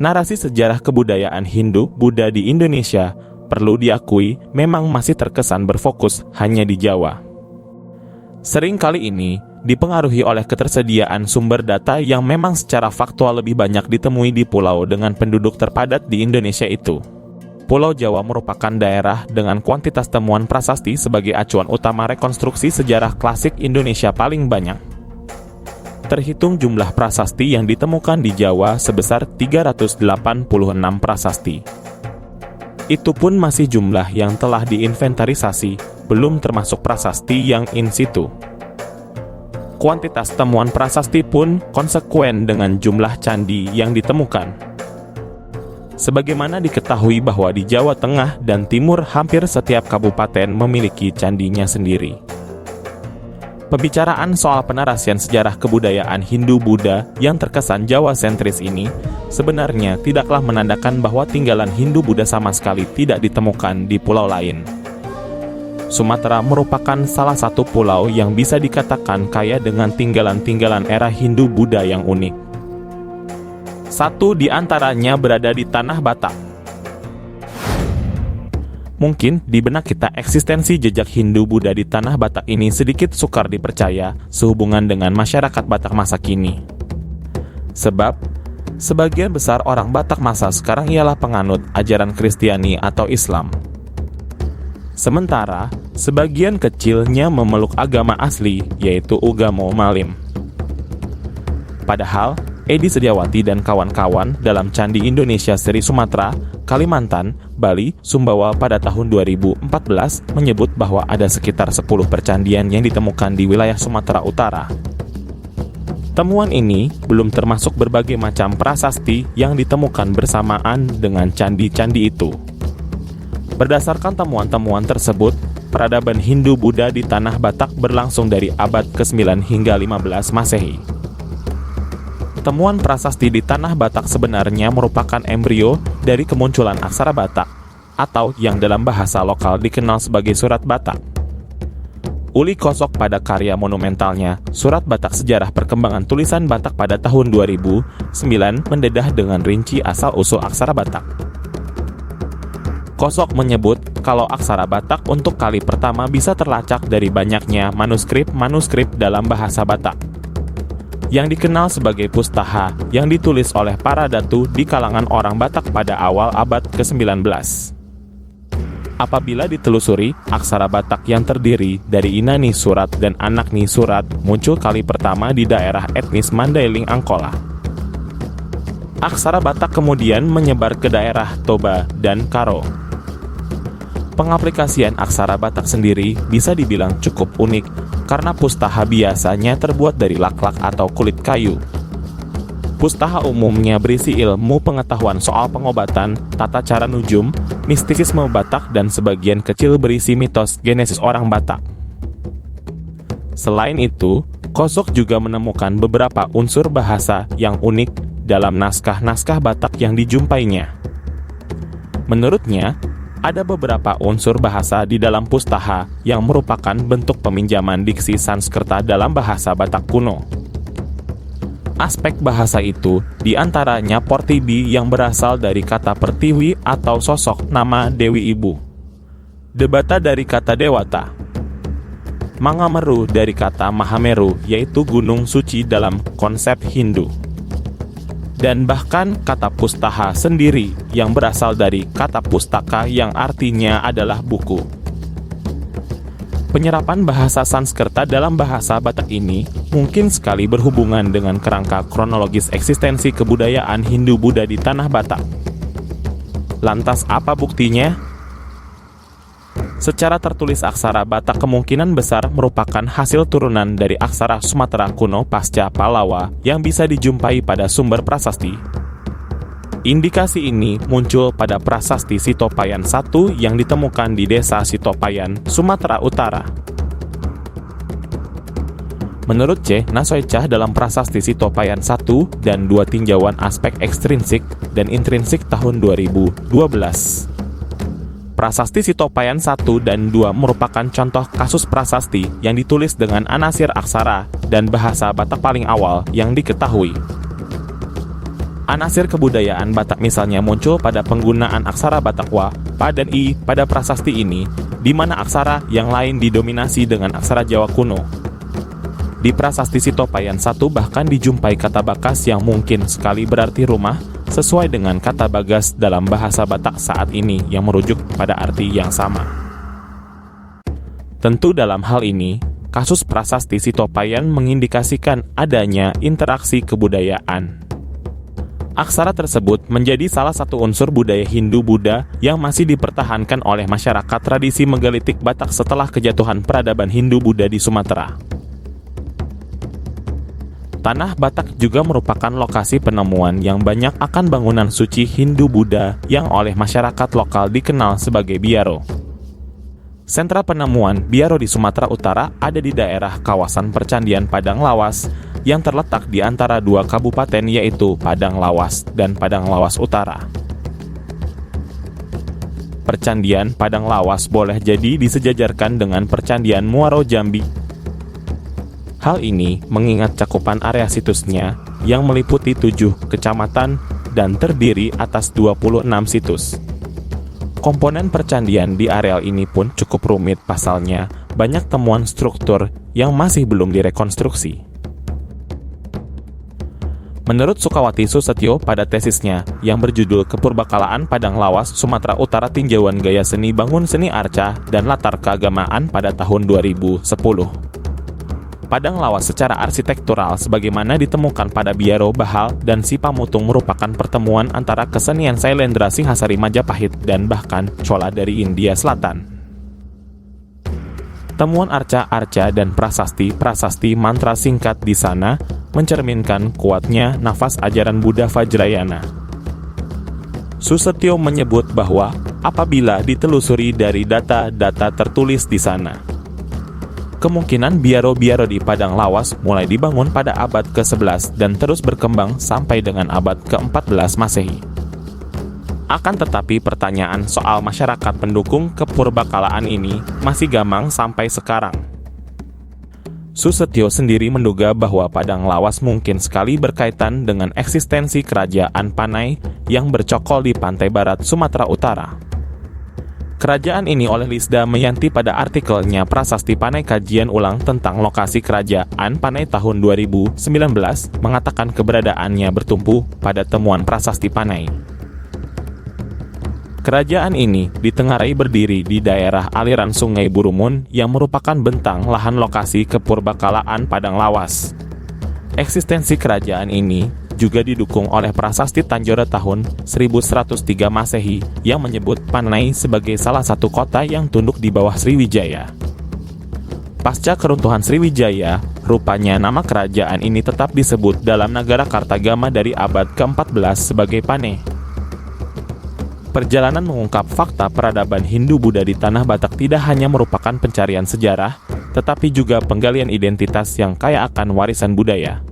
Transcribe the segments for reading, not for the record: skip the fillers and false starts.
Narasi sejarah kebudayaan Hindu-Buddha di Indonesia perlu diakui memang masih terkesan berfokus hanya di Jawa. Sering kali ini dipengaruhi oleh ketersediaan sumber data yang memang secara faktual lebih banyak ditemui di pulau dengan penduduk terpadat di Indonesia itu. Pulau Jawa merupakan daerah dengan kuantitas temuan prasasti sebagai acuan utama rekonstruksi sejarah klasik Indonesia paling banyak. Terhitung jumlah prasasti yang ditemukan di Jawa sebesar 386 prasasti. Itu pun masih jumlah yang telah diinventarisasi, belum termasuk prasasti yang in situ. Kuantitas temuan prasasti pun konsekuen dengan jumlah candi yang ditemukan. Sebagaimana diketahui bahwa di Jawa Tengah dan Timur hampir setiap kabupaten memiliki candinya sendiri. Pembicaraan soal penarasian sejarah kebudayaan Hindu-Buddha yang terkesan Jawa-sentris ini sebenarnya tidaklah menandakan bahwa tinggalan Hindu-Buddha sama sekali tidak ditemukan di pulau lain. Sumatera merupakan salah satu pulau yang bisa dikatakan kaya dengan tinggalan-tinggalan era Hindu-Buddha yang unik. Satu di antaranya berada di Tanah Batak. Mungkin di benak kita eksistensi jejak Hindu-Buddha di Tanah Batak ini sedikit sukar dipercaya sehubungan dengan masyarakat Batak masa kini. Sebab, sebagian besar orang Batak masa sekarang ialah penganut ajaran Kristiani atau Islam. Sementara, sebagian kecilnya memeluk agama asli, yaitu Ugamo Malim. Padahal, Edi Sediawati dan kawan-kawan dalam Candi Indonesia Seri Sumatera, Kalimantan, Bali, Sumbawa pada tahun 2014 menyebut bahwa ada sekitar 10 percandian yang ditemukan di wilayah Sumatera Utara. Temuan ini belum termasuk berbagai macam prasasti yang ditemukan bersamaan dengan candi-candi itu. Berdasarkan temuan-temuan tersebut, peradaban Hindu-Buddha di Tanah Batak berlangsung dari abad ke-9 hingga 15 Masehi. Temuan prasasti di Tanah Batak sebenarnya merupakan embrio dari kemunculan aksara Batak, atau yang dalam bahasa lokal dikenal sebagai Surat Batak. Uli Kosok pada karya monumentalnya, Surat Batak Sejarah Perkembangan Tulisan Batak pada tahun 2009 mendedah dengan rinci asal-usul aksara Batak. Kosok menyebut kalau aksara Batak untuk kali pertama bisa terlacak dari banyaknya manuskrip dalam bahasa Batak yang dikenal sebagai pustaha yang ditulis oleh para datu di kalangan orang Batak pada awal abad ke-19. Apabila ditelusuri, aksara Batak yang terdiri dari Inani Surat dan Anakni Surat muncul kali pertama di daerah etnis Mandailing Angkola. Aksara Batak kemudian menyebar ke daerah Toba dan Karo. Pengaplikasian aksara Batak sendiri bisa dibilang cukup unik karena pustaha biasanya terbuat dari laklak atau kulit kayu. Pustaha umumnya berisi ilmu pengetahuan soal pengobatan, tata cara nujum, mistisisme Batak, dan sebagian kecil berisi mitos genesis orang Batak. Selain itu, Kosok juga menemukan beberapa unsur bahasa yang unik dalam naskah-naskah Batak yang dijumpainya. Menurutnya, ada beberapa unsur bahasa di dalam pustaha yang merupakan bentuk peminjaman diksi Sanskerta dalam bahasa Batak kuno. Aspek bahasa itu diantaranya Portibi yang berasal dari kata pertiwi atau sosok nama Dewi Ibu, Debata dari kata Dewata, Mangameru dari kata Mahameru yaitu gunung suci dalam konsep Hindu, dan bahkan kata pustaha sendiri yang berasal dari kata pustaka yang artinya adalah buku. Penyerapan bahasa Sanskerta dalam bahasa Batak ini mungkin sekali berhubungan dengan kerangka kronologis eksistensi kebudayaan Hindu-Buddha di Tanah Batak. Lantas apa buktinya? Secara tertulis aksara Batak kemungkinan besar merupakan hasil turunan dari aksara Sumatera kuno pasca Palawa yang bisa dijumpai pada sumber prasasti. Indikasi ini muncul pada prasasti Sitopayan I yang ditemukan di desa Sitopayan, Sumatera Utara. Menurut C. Nasoecah dalam prasasti Sitopayan I dan 2 tinjauan aspek ekstrinsik dan intrinsik tahun 2012. Prasasti Sitopayan 1 dan 2 merupakan contoh kasus prasasti yang ditulis dengan anasir aksara dan bahasa Batak paling awal yang diketahui. Anasir kebudayaan Batak misalnya muncul pada penggunaan aksara Batakwa, Pa dan I pada prasasti ini, di mana aksara yang lain didominasi dengan aksara Jawa kuno. Di prasasti Sitopayan 1 bahkan dijumpai kata bakas yang mungkin sekali berarti rumah, sesuai dengan kata bagas dalam bahasa Batak saat ini yang merujuk pada arti yang sama. Tentu dalam hal ini, kasus prasasti Sitopayan mengindikasikan adanya interaksi kebudayaan. Aksara tersebut menjadi salah satu unsur budaya Hindu-Buddha yang masih dipertahankan oleh masyarakat tradisi megalitik Batak setelah kejatuhan peradaban Hindu-Buddha di Sumatera. Tanah Batak juga merupakan lokasi penemuan yang banyak akan bangunan suci Hindu-Buddha yang oleh masyarakat lokal dikenal sebagai biaro. Sentra penemuan biaro di Sumatera Utara ada di daerah kawasan Percandian Padang Lawas yang terletak di antara dua kabupaten yaitu Padang Lawas dan Padang Lawas Utara. Percandian Padang Lawas boleh jadi disejajarkan dengan Percandian Muaro Jambi. Hal ini mengingat cakupan area situsnya yang meliputi 7 kecamatan dan terdiri atas 26 situs. Komponen percandian di areal ini pun cukup rumit pasalnya banyak temuan struktur yang masih belum direkonstruksi. Menurut Sukawati Susetyo pada tesisnya yang berjudul Kepurbakalaan Padang Lawas Sumatera Utara Tinjauan Gaya Seni Bangun Seni Arca dan Latar Keagamaan pada tahun 2010. Padang Lawas secara arsitektural sebagaimana ditemukan pada Biaro Bahal dan Sipamutung merupakan pertemuan antara kesenian Sailendra Singhasari Majapahit dan bahkan Chola dari India Selatan. Temuan arca-arca dan prasasti-prasasti mantra singkat di sana mencerminkan kuatnya nafas ajaran Buddha Vajrayana. Susetyo menyebut bahwa apabila ditelusuri dari data-data tertulis di sana, kemungkinan biaro-biaro di Padang Lawas mulai dibangun pada abad ke-11 dan terus berkembang sampai dengan abad ke-14 Masehi. Akan tetapi pertanyaan soal masyarakat pendukung kepurbakalaan ini masih gamang sampai sekarang. Susetyo sendiri menduga bahwa Padang Lawas mungkin sekali berkaitan dengan eksistensi kerajaan Panai yang bercokol di pantai barat Sumatera Utara. Kerajaan ini oleh Lisda Meyanti pada artikelnya Prasasti Panai Kajian Ulang tentang lokasi kerajaan Panai tahun 2019 mengatakan keberadaannya bertumpu pada temuan prasasti Panai. Kerajaan ini ditengarai berdiri di daerah aliran Sungai Burumun yang merupakan bentang lahan lokasi kepurbakalaan Padang Lawas. Eksistensi kerajaan ini juga didukung oleh prasasti Tanjore tahun 1103 Masehi yang menyebut Panai sebagai salah satu kota yang tunduk di bawah Sriwijaya. Pasca keruntuhan Sriwijaya, rupanya nama kerajaan ini tetap disebut dalam Nagara Kartagama dari abad ke-14 sebagai Panai. Perjalanan mengungkap fakta peradaban Hindu-Buddha di Tanah Batak tidak hanya merupakan pencarian sejarah, tetapi juga penggalian identitas yang kaya akan warisan budaya.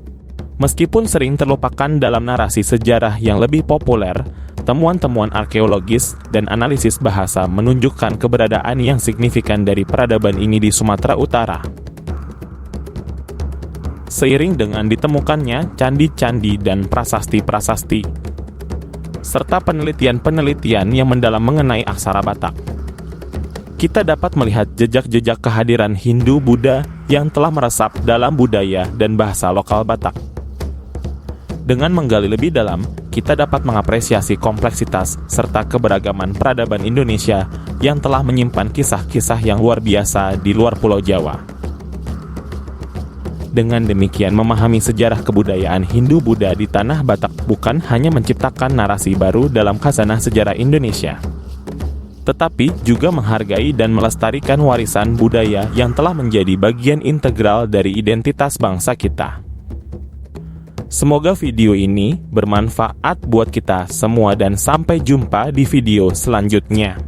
Meskipun sering terlupakan dalam narasi sejarah yang lebih populer, temuan-temuan arkeologis dan analisis bahasa menunjukkan keberadaan yang signifikan dari peradaban ini di Sumatera Utara. Seiring dengan ditemukannya candi-candi dan prasasti-prasasti, serta penelitian-penelitian yang mendalam mengenai aksara Batak, kita dapat melihat jejak-jejak kehadiran Hindu-Buddha yang telah meresap dalam budaya dan bahasa lokal Batak. Dengan menggali lebih dalam, kita dapat mengapresiasi kompleksitas serta keberagaman peradaban Indonesia yang telah menyimpan kisah-kisah yang luar biasa di luar Pulau Jawa. Dengan demikian, memahami sejarah kebudayaan Hindu-Buddha di Tanah Batak bukan hanya menciptakan narasi baru dalam khazanah sejarah Indonesia, tetapi juga menghargai dan melestarikan warisan budaya yang telah menjadi bagian integral dari identitas bangsa kita. Semoga video ini bermanfaat buat kita semua dan sampai jumpa di video selanjutnya.